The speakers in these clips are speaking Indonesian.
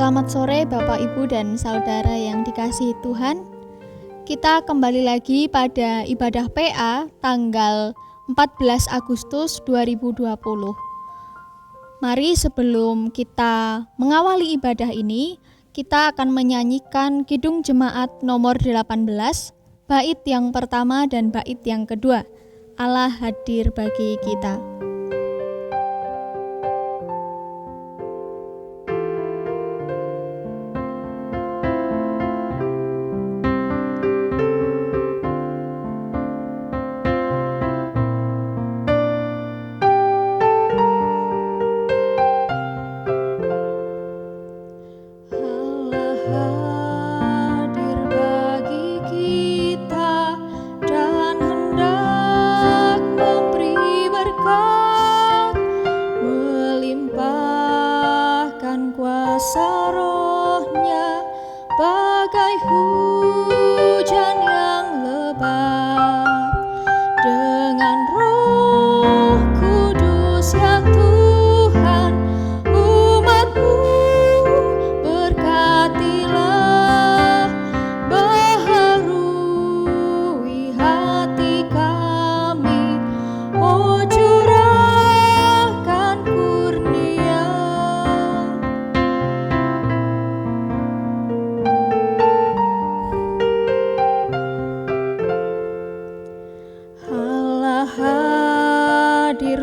Selamat sore Bapak, Ibu, dan Saudara yang dikasihi Tuhan. Kita kembali lagi pada ibadah PA tanggal 14 Agustus 2020. Mari sebelum kita mengawali ibadah ini, kita akan menyanyikan Kidung Jemaat nomor 18, bait yang pertama dan bait yang kedua. Allah hadir bagi kita.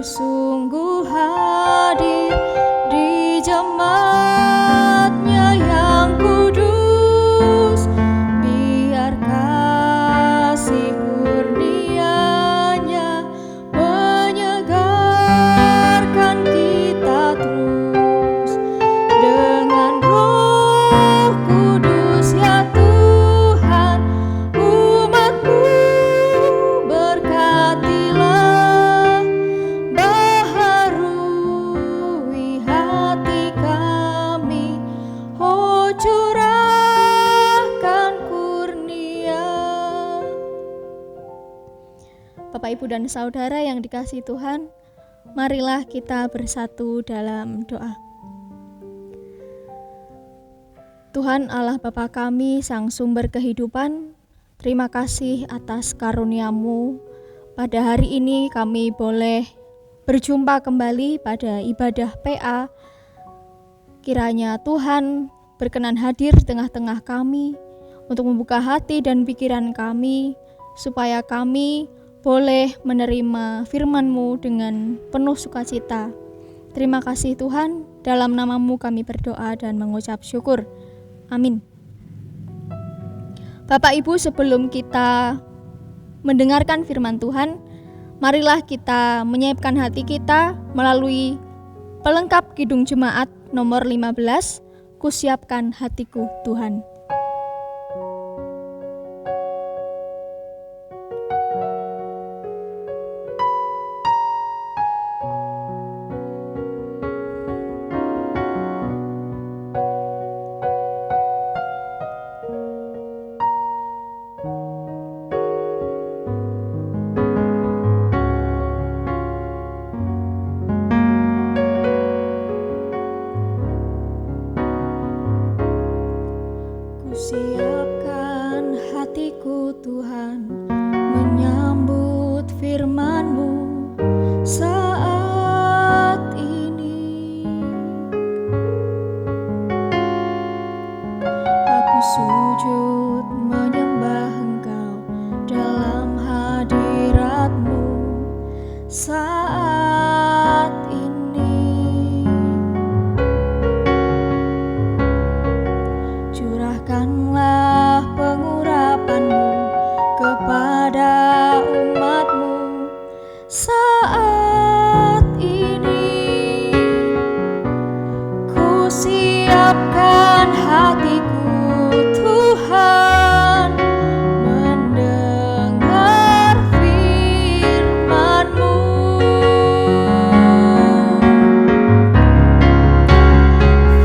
Sungguh hadir di jemaatnya yang kudus, biar kasih kurnia-Nya menyegarkan kita terus. Dengan Roh Kudus ya Tuhan, umat-Mu berkatilah. Bapak, Ibu, dan Saudara yang dikasihi Tuhan, marilah kita bersatu dalam doa. Tuhan Allah Bapa kami, Sang Sumber Kehidupan, terima kasih atas karunia-Mu. Pada hari ini kami boleh berjumpa kembali pada ibadah PA. Kiranya Tuhan berkenan hadir di tengah-tengah kami untuk membuka hati dan pikiran kami, supaya kami boleh menerima firman-Mu dengan penuh sukacita. Terima kasih Tuhan, dalam nama-Mu kami berdoa dan mengucap syukur. Amin. Bapak Ibu, sebelum kita mendengarkan firman Tuhan, marilah kita menyiapkan hati kita melalui pelengkap Kidung Jemaat nomor 15, Kusiapkan Hatiku Tuhan. Siapkan hatiku Tuhan, menyambut firman-Mu saat ini. Aku sujud menyembah Engkau dalam hadirat-Mu saat ini. Curahkanlah pengurapan-Mu kepada umat-Mu saat ini. Ku siapkan hatiku Tuhan, mendengar firman-Mu.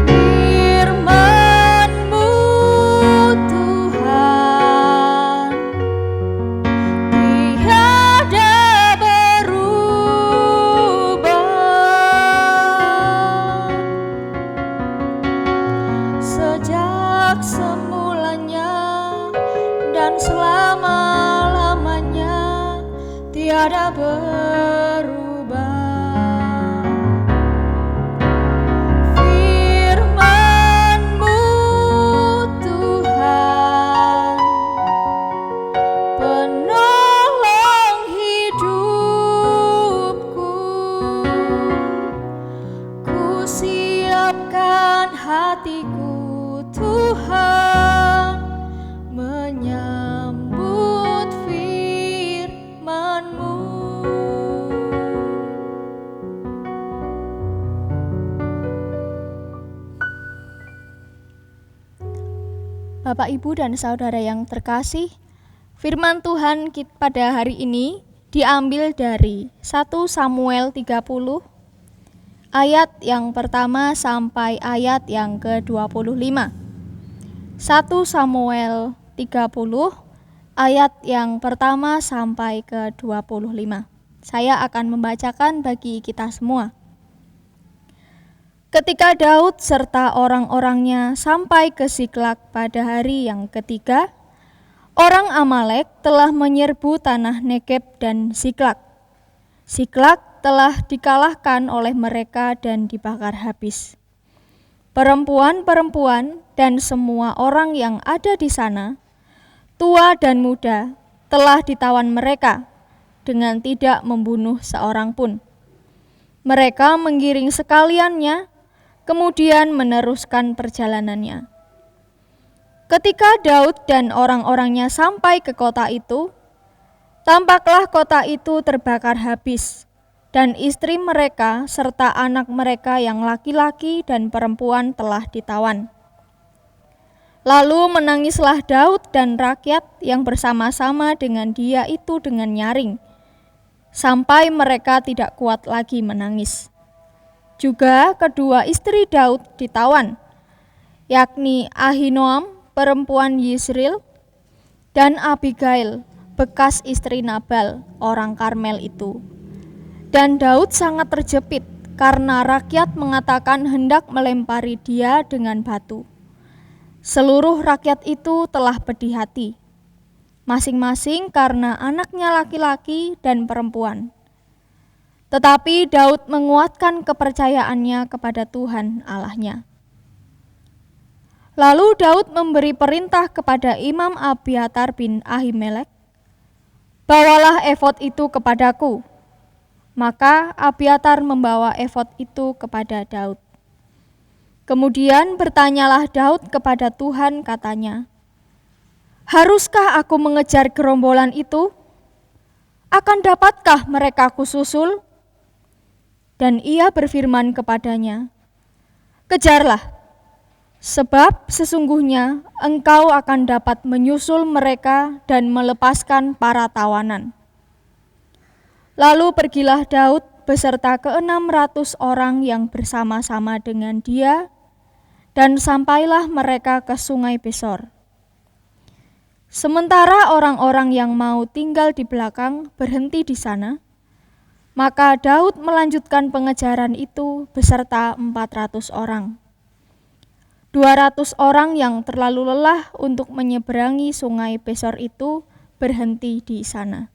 Firman-Mu Tuhan tiada berubah. Firman-Mu Tuhan, penolong hidupku, ku siapkan hatiku Tuhan, menyambut firman-Mu. Bapak, Ibu, dan saudara yang terkasih, firman Tuhan pada hari ini diambil dari 1 Samuel 30 ayat yang pertama sampai ayat yang ke-25. 1 Samuel 30 ayat yang pertama sampai ke-25. Saya akan membacakan bagi kita semua. Ketika Daud serta orang-orangnya sampai ke Siklag pada hari yang ketiga, orang Amalek telah menyerbu tanah Negeb dan Siklag. Siklag telah dikalahkan oleh mereka dan dibakar habis. Perempuan-perempuan dan semua orang yang ada di sana, tua dan muda, telah ditawan mereka dengan tidak membunuh seorang pun. Mereka menggiring sekaliannya, kemudian meneruskan perjalanannya. Ketika Daud dan orang-orangnya sampai ke kota itu, tampaklah kota itu terbakar habis, dan istri mereka serta anak mereka yang laki-laki dan perempuan telah ditawan. Lalu menangislah Daud dan rakyat yang bersama-sama dengan dia itu dengan nyaring, sampai mereka tidak kuat lagi menangis. Juga kedua istri Daud ditawan, yakni Ahinoam, perempuan Yisril, dan Abigail, bekas istri Nabal, orang Karmel itu. Dan Daud sangat terjepit karena rakyat mengatakan hendak melempari dia dengan batu. Seluruh rakyat itu telah pedih hati, masing-masing karena anaknya laki-laki dan perempuan. Tetapi Daud menguatkan kepercayaannya kepada Tuhan Allahnya. Lalu Daud memberi perintah kepada Imam Abiatar bin Ahimelek, "Bawalah efod itu kepadaku." Maka Abiatar membawa efod itu kepada Daud. Kemudian bertanyalah Daud kepada Tuhan, katanya, "Haruskah aku mengejar gerombolan itu? Akan dapatkah mereka kususul?" Dan ia berfirman kepadanya, "Kejarlah, sebab sesungguhnya engkau akan dapat menyusul mereka dan melepaskan para tawanan." Lalu pergilah Daud beserta ke-600 orang yang bersama-sama dengan dia, dan sampailah mereka ke Sungai Besor. Sementara orang-orang yang mau tinggal di belakang berhenti di sana, maka Daud melanjutkan pengejaran itu beserta 400 orang. 200 orang yang terlalu lelah untuk menyeberangi Sungai Besor itu berhenti di sana.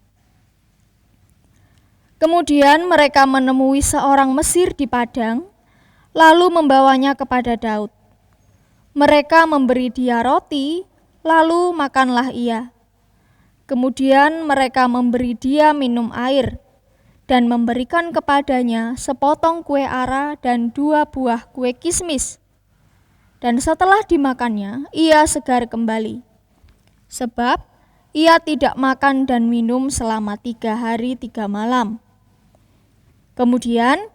Kemudian mereka menemui seorang Mesir di padang, lalu membawanya kepada Daud. Mereka memberi dia roti, lalu makanlah ia. Kemudian mereka memberi dia minum air, dan memberikan kepadanya sepotong kue ara dan 2 buah kue kismis. Dan setelah dimakannya, ia segar kembali, sebab ia tidak makan dan minum selama 3 hari 3 malam. Kemudian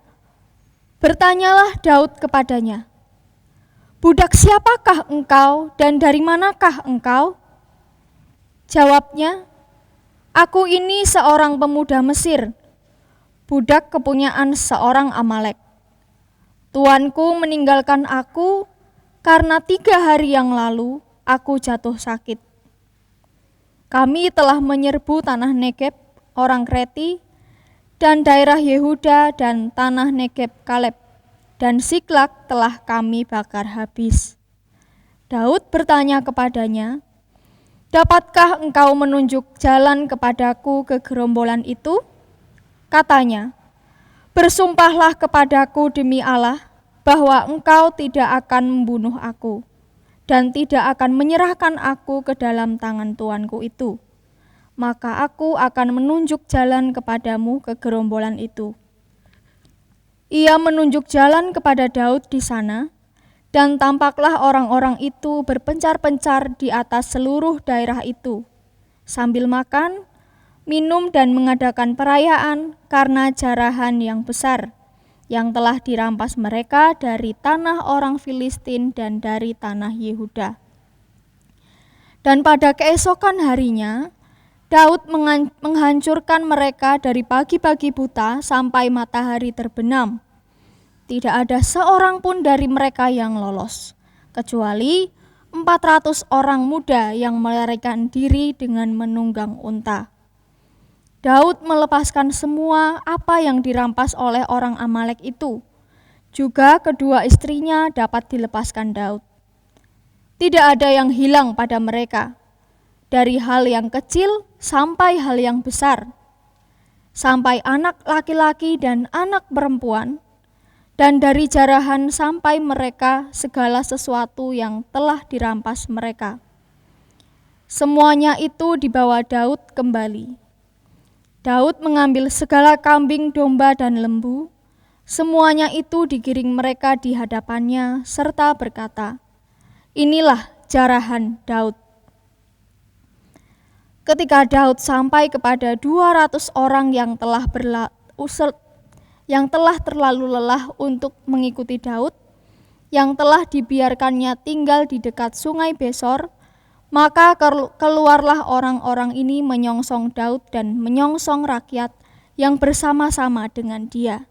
bertanyalah Daud kepadanya, "Budak siapakah engkau dan dari manakah engkau?" Jawabnya, "Aku ini seorang pemuda Mesir, budak kepunyaan seorang Amalek. Tuanku meninggalkan aku karena 3 hari yang lalu aku jatuh sakit. Kami telah menyerbu tanah Negeb orang Kreti dan daerah Yehuda dan tanah Negeb Kaleb, dan Siklag telah kami bakar habis." Daud bertanya kepadanya, "Dapatkah engkau menunjuk jalan kepadaku ke gerombolan itu?" Katanya, "Bersumpahlah kepadaku demi Allah bahwa engkau tidak akan membunuh aku dan tidak akan menyerahkan aku ke dalam tangan tuanku itu. Maka aku akan menunjuk jalan kepadamu ke gerombolan itu." Ia menunjuk jalan kepada Daud di sana, dan tampaklah orang-orang itu berpencar-pencar di atas seluruh daerah itu, sambil makan, minum dan mengadakan perayaan karena jarahan yang besar yang telah dirampas mereka dari tanah orang Filistin dan dari tanah Yehuda. Dan pada keesokan harinya, Daud menghancurkan mereka dari pagi-pagi buta sampai matahari terbenam. Tidak ada seorang pun dari mereka yang lolos, kecuali 400 orang muda yang melarikan diri dengan menunggang unta. Daud melepaskan semua apa yang dirampas oleh orang Amalek itu. Juga kedua istrinya dapat dilepaskan Daud. Tidak ada yang hilang pada mereka, dari hal yang kecil sampai hal yang besar, sampai anak laki-laki dan anak perempuan, dan dari jarahan sampai mereka segala sesuatu yang telah dirampas mereka. Semuanya itu dibawa Daud kembali. Daud mengambil segala kambing, domba, dan lembu. Semuanya itu digiring mereka di hadapannya serta berkata, "Inilah jarahan Daud." Ketika Daud sampai kepada 200 orang yang telah terlalu lelah untuk mengikuti Daud, yang telah dibiarkannya tinggal di dekat sungai Besor, maka keluarlah orang-orang ini menyongsong Daud dan menyongsong rakyat yang bersama-sama dengan dia.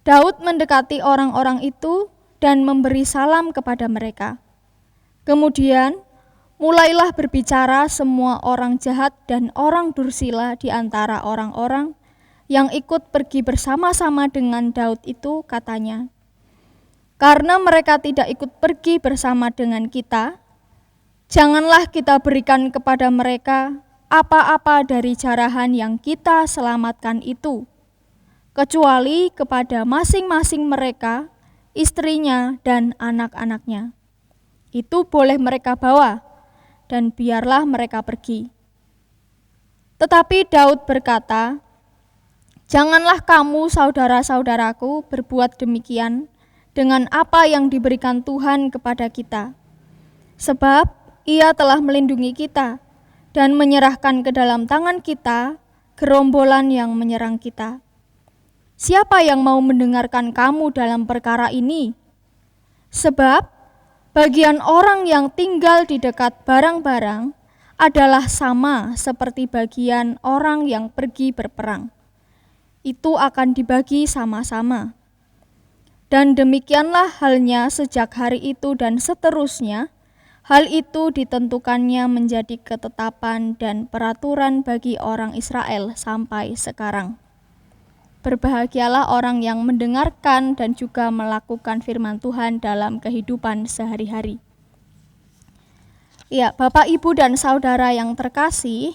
Daud mendekati orang-orang itu dan memberi salam kepada mereka. Kemudian mulailah berbicara semua orang jahat dan orang dursila di antara orang-orang yang ikut pergi bersama-sama dengan Daud itu, katanya, "Karena mereka tidak ikut pergi bersama dengan kita, janganlah kita berikan kepada mereka apa-apa dari jarahan yang kita selamatkan itu, kecuali kepada masing-masing mereka, istrinya dan anak-anaknya. Itu boleh mereka bawa, dan biarlah mereka pergi." Tetapi Daud berkata, "Janganlah kamu saudara-saudaraku berbuat demikian dengan apa yang diberikan Tuhan kepada kita. Sebab Ia telah melindungi kita dan menyerahkan ke dalam tangan kita gerombolan yang menyerang kita. Siapa yang mau mendengarkan kamu dalam perkara ini? Sebab bagian orang yang tinggal di dekat barang-barang adalah sama seperti bagian orang yang pergi berperang. Itu akan dibagi sama-sama. Dan demikianlah halnya sejak hari itu dan seterusnya, hal itu ditentukannya menjadi ketetapan dan peraturan bagi orang Israel sampai sekarang. Berbahagialah orang yang mendengarkan dan juga melakukan firman Tuhan dalam kehidupan sehari-hari. Ya, Bapak, Ibu, dan Saudara yang terkasih,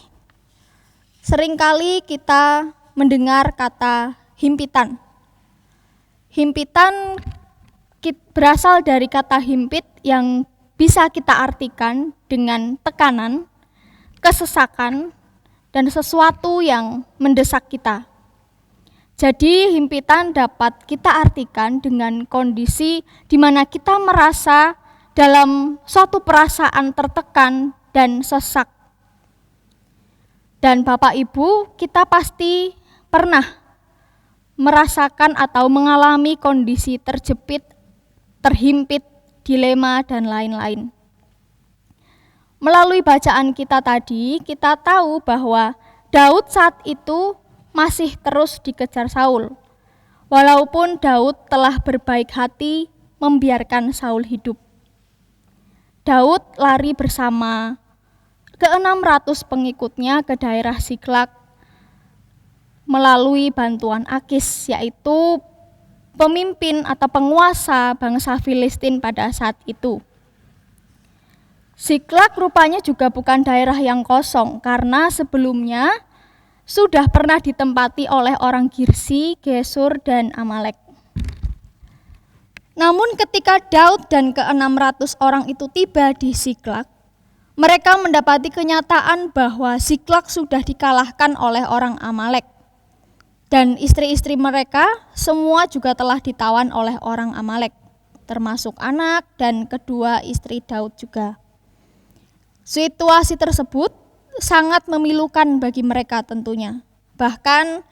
seringkali kita mendengar kata himpitan. Himpitan berasal dari kata himpit yang bisa kita artikan dengan tekanan, kesesakan, dan sesuatu yang mendesak kita. Jadi himpitan dapat kita artikan dengan kondisi di mana kita merasa dalam suatu perasaan tertekan dan sesak. Dan Bapak Ibu, kita pasti pernah merasakan atau mengalami kondisi terjepit, terhimpit, dilema, dan lain-lain. Melalui bacaan kita tadi, kita tahu bahwa Daud saat itu masih terus dikejar Saul. Walaupun Daud telah berbaik hati membiarkan Saul hidup. Daud lari bersama ke-600 pengikutnya ke daerah Siklag melalui bantuan Akis, yaitu pemimpin atau penguasa bangsa Filistin pada saat itu. Siklag rupanya juga bukan daerah yang kosong, karena sebelumnya sudah pernah ditempati oleh orang Girsi, Gesur, dan Amalek. Namun ketika Daud dan ke-600 orang itu tiba di Siklag, mereka mendapati kenyataan bahwa Siklag sudah dikalahkan oleh orang Amalek. Dan istri-istri mereka semua juga telah ditawan oleh orang Amalek, termasuk anak dan kedua istri Daud juga. Situasi tersebut sangat memilukan bagi mereka tentunya. Bahkan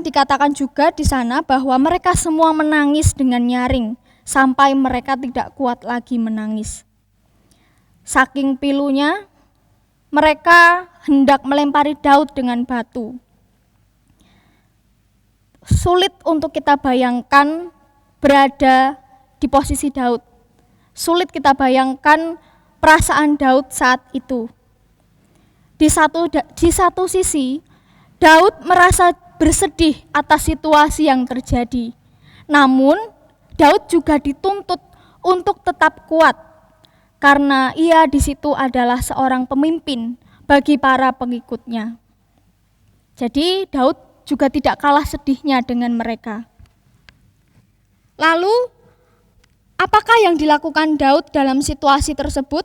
dikatakan juga di sana bahwa mereka semua menangis dengan nyaring sampai mereka tidak kuat lagi menangis. Saking pilunya, mereka hendak melempari Daud dengan batu. Sulit untuk kita bayangkan berada di posisi Daud. Sulit kita bayangkan perasaan Daud saat itu. Di satu sisi, Daud merasa bersedih atas situasi yang terjadi. Namun, Daud juga dituntut untuk tetap kuat karena ia di situ adalah seorang pemimpin bagi para pengikutnya. Jadi, Daud juga tidak kalah sedihnya dengan mereka. Lalu, apakah yang dilakukan Daud dalam situasi tersebut?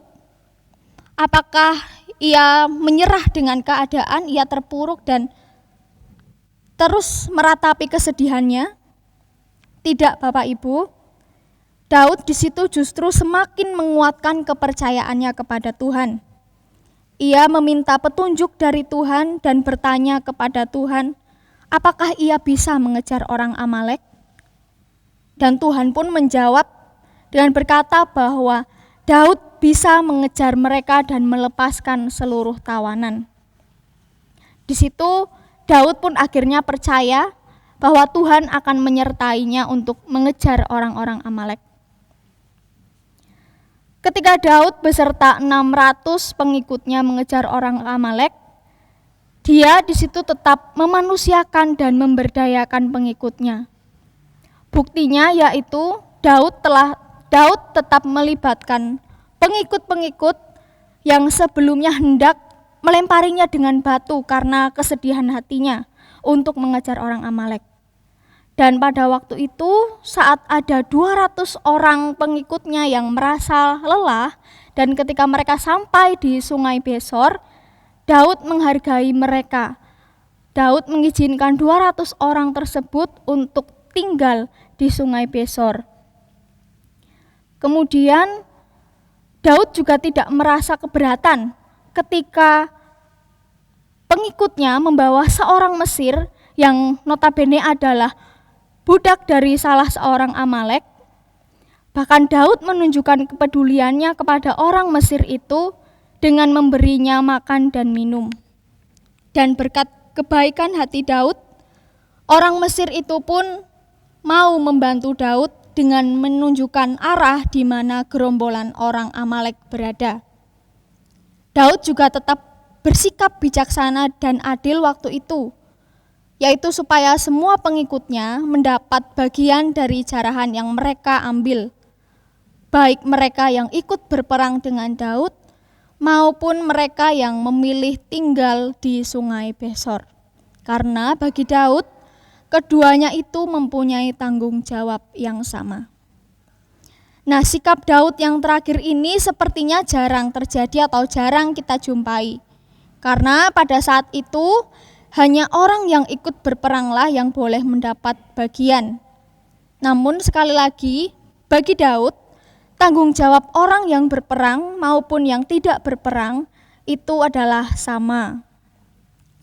Apakah ia menyerah dengan keadaan, ia terpuruk dan terus meratapi kesedihannya? Tidak, Bapak Ibu. Daud di situ justru semakin menguatkan kepercayaannya kepada Tuhan. Ia meminta petunjuk dari Tuhan dan bertanya kepada Tuhan, apakah ia bisa mengejar orang Amalek? Dan Tuhan pun menjawab dengan berkata bahwa Daud bisa mengejar mereka dan melepaskan seluruh tawanan. Di situ Daud pun akhirnya percaya bahwa Tuhan akan menyertainya untuk mengejar orang-orang Amalek. Ketika Daud beserta 600 pengikutnya mengejar orang Amalek, dia di situ tetap memanusiakan dan memberdayakan pengikutnya. Buktinya yaitu Daud tetap melibatkan pengikut-pengikut yang sebelumnya hendak melemparinya dengan batu karena kesedihan hatinya untuk mengejar orang Amalek. Dan pada waktu itu saat ada 200 orang pengikutnya yang merasa lelah dan ketika mereka sampai di Sungai Besor, Daud menghargai mereka. Daud mengizinkan 200 orang tersebut untuk tinggal di Sungai Besor. Kemudian Daud juga tidak merasa keberatan ketika pengikutnya membawa seorang Mesir yang notabene adalah budak dari salah seorang Amalek. Bahkan Daud menunjukkan kepeduliannya kepada orang Mesir itu dengan memberinya makan dan minum. Dan berkat kebaikan hati Daud, orang Mesir itu pun mau membantu Daud dengan menunjukkan arah di mana gerombolan orang Amalek berada. Daud juga tetap bersikap bijaksana dan adil waktu itu, yaitu supaya semua pengikutnya mendapat bagian dari jarahan yang mereka ambil, baik mereka yang ikut berperang dengan Daud maupun mereka yang memilih tinggal di Sungai Besor. Karena bagi Daud, keduanya itu mempunyai tanggung jawab yang sama. Nah, sikap Daud yang terakhir ini sepertinya jarang terjadi atau jarang kita jumpai. Karena pada saat itu hanya orang yang ikut berperanglah yang boleh mendapat bagian. Namun sekali lagi, bagi Daud, tanggung jawab orang yang berperang maupun yang tidak berperang itu adalah sama.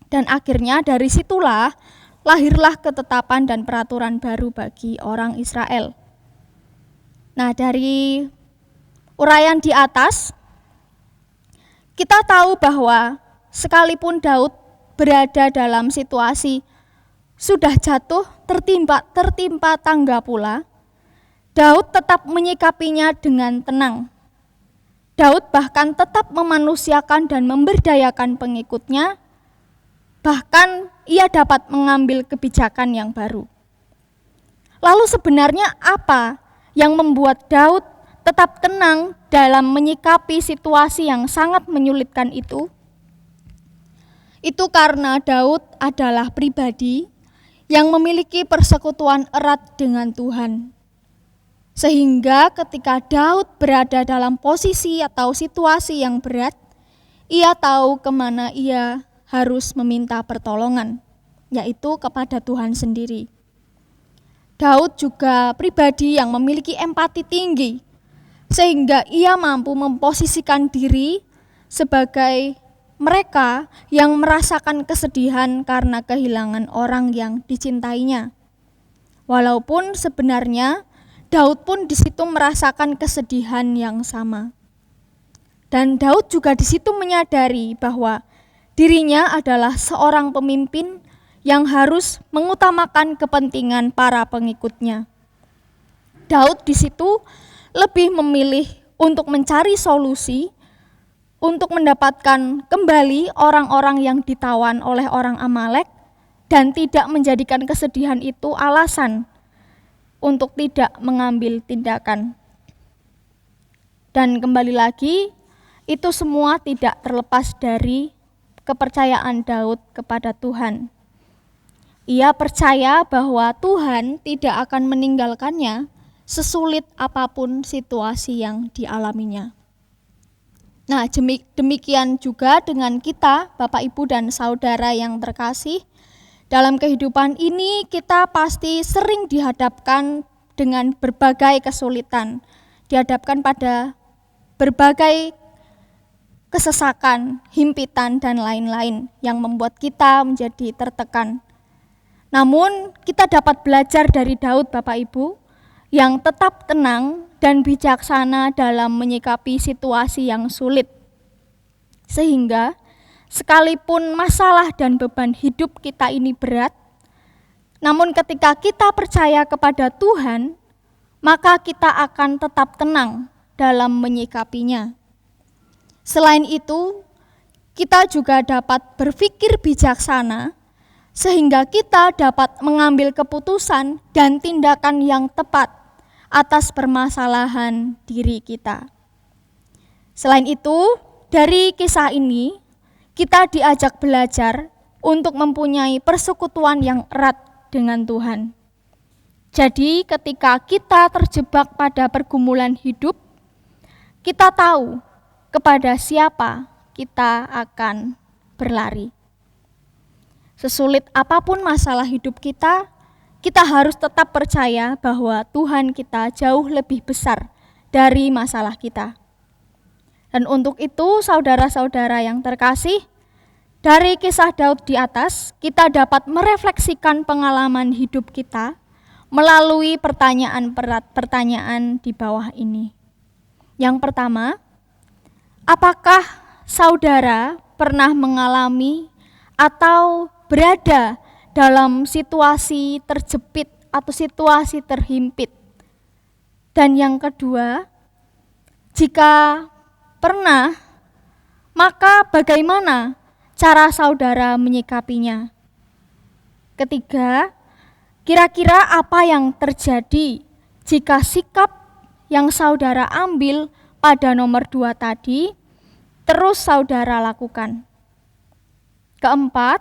Dan akhirnya dari situlah lahirlah ketetapan dan peraturan baru bagi orang Israel. Nah, dari uraian di atas, kita tahu bahwa sekalipun Daud berada dalam situasi sudah jatuh tertimpa tangga pula, Daud tetap menyikapinya dengan tenang. Daud bahkan tetap memanusiakan dan memberdayakan pengikutnya, bahkan ia dapat mengambil kebijakan yang baru. Lalu sebenarnya apa yang membuat Daud tetap tenang dalam menyikapi situasi yang sangat menyulitkan itu? Itu karena Daud adalah pribadi yang memiliki persekutuan erat dengan Tuhan. Sehingga ketika Daud berada dalam posisi atau situasi yang berat, ia tahu kemana ia harus meminta pertolongan, yaitu kepada Tuhan sendiri. Daud juga pribadi yang memiliki empati tinggi, sehingga ia mampu memposisikan diri sebagai mereka yang merasakan kesedihan karena kehilangan orang yang dicintainya. Walaupun sebenarnya Daud pun di situ merasakan kesedihan yang sama. Dan Daud juga di situ menyadari bahwa dirinya adalah seorang pemimpin yang harus mengutamakan kepentingan para pengikutnya. Daud di situ lebih memilih untuk mencari solusi untuk mendapatkan kembali orang-orang yang ditawan oleh orang Amalek dan tidak menjadikan kesedihan itu alasan untuk tidak mengambil tindakan. Dan kembali lagi, itu semua tidak terlepas dari kepercayaan Daud kepada Tuhan. Ia percaya bahwa Tuhan tidak akan meninggalkannya sesulit apapun situasi yang dialaminya. Nah, demikian juga dengan kita, Bapak, Ibu, dan saudara yang terkasih. Dalam kehidupan ini kita pasti sering dihadapkan dengan berbagai kesulitan, dihadapkan pada berbagai kesesakan, himpitan, dan lain-lain yang membuat kita menjadi tertekan. Namun kita dapat belajar dari Daud, Bapak Ibu, yang tetap tenang dan bijaksana dalam menyikapi situasi yang sulit. Sehingga sekalipun masalah dan beban hidup kita ini berat, namun ketika kita percaya kepada Tuhan, maka kita akan tetap tenang dalam menyikapinya. Selain itu, kita juga dapat berpikir bijaksana sehingga kita dapat mengambil keputusan dan tindakan yang tepat atas permasalahan diri kita. Selain itu, dari kisah ini kita diajak belajar untuk mempunyai persekutuan yang erat dengan Tuhan. Jadi ketika kita terjebak pada pergumulan hidup, kita tahu kepada siapa kita akan berlari. Sesulit apapun masalah hidup kita, kita harus tetap percaya bahwa Tuhan kita jauh lebih besar dari masalah kita. Dan untuk itu, saudara-saudara yang terkasih, dari kisah Daud di atas, kita dapat merefleksikan pengalaman hidup kita melalui pertanyaan di bawah ini. Yang pertama, apakah saudara pernah mengalami atau berada dalam situasi terjepit atau situasi terhimpit? Dan yang kedua, jika pernah, maka bagaimana cara saudara menyikapinya? Ketiga, kira-kira apa yang terjadi jika sikap yang saudara ambil pada nomor 2 tadi terus saudara lakukan? Keempat,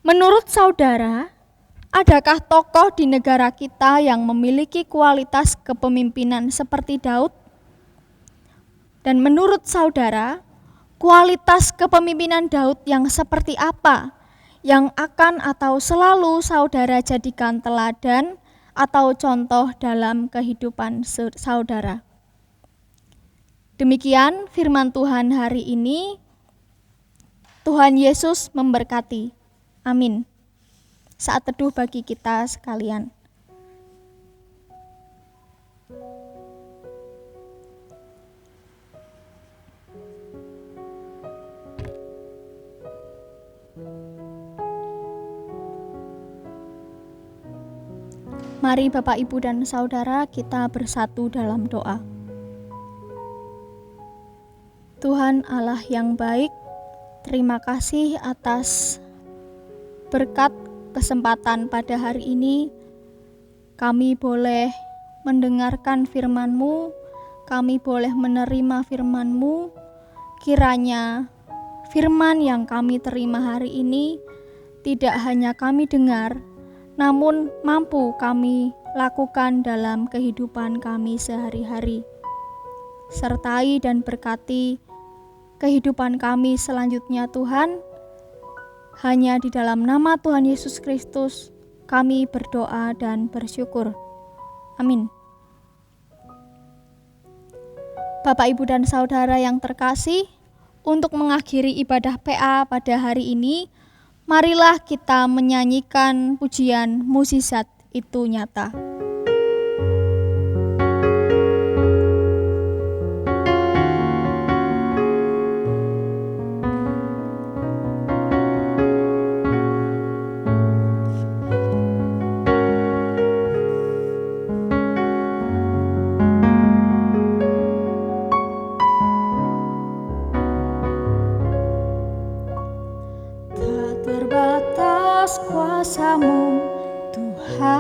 menurut saudara, adakah tokoh di negara kita yang memiliki kualitas kepemimpinan seperti Daud? Dan menurut saudara, kualitas kepemimpinan Daud yang seperti apa yang akan atau selalu saudara jadikan teladan atau contoh dalam kehidupan saudara? Demikian firman Tuhan hari ini. Tuhan Yesus memberkati. Amin. Saat teduh bagi kita sekalian. Mari Bapak, Ibu, dan Saudara kita bersatu dalam doa. Tuhan Allah yang baik, terima kasih atas berkat kesempatan pada hari ini. Kami boleh mendengarkan firman-Mu, kami boleh menerima firman-Mu. Kiranya firman yang kami terima hari ini tidak hanya kami dengar, namun mampu kami lakukan dalam kehidupan kami sehari-hari. Sertai dan berkati kehidupan kami selanjutnya Tuhan. Hanya di dalam nama Tuhan Yesus Kristus kami berdoa dan bersyukur. Amin. Bapak, Ibu, dan Saudara yang terkasih, untuk mengakhiri ibadah PA pada hari ini, marilah kita menyanyikan pujian Mukjizat Itu Nyata. Terbatas kuasa-Mu Tuhan,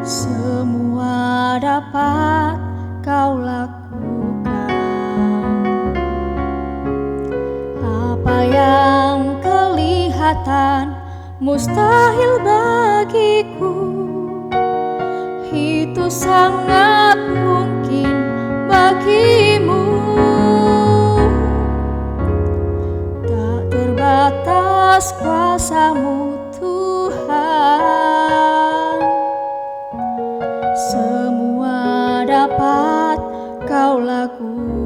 semua dapat Kau lakukan. Apa yang kelihatan mustahil bagiku, itu sangat mungkin bagimu. Atas kuasa-Mu Tuhan, semua dapat Kau lakukan.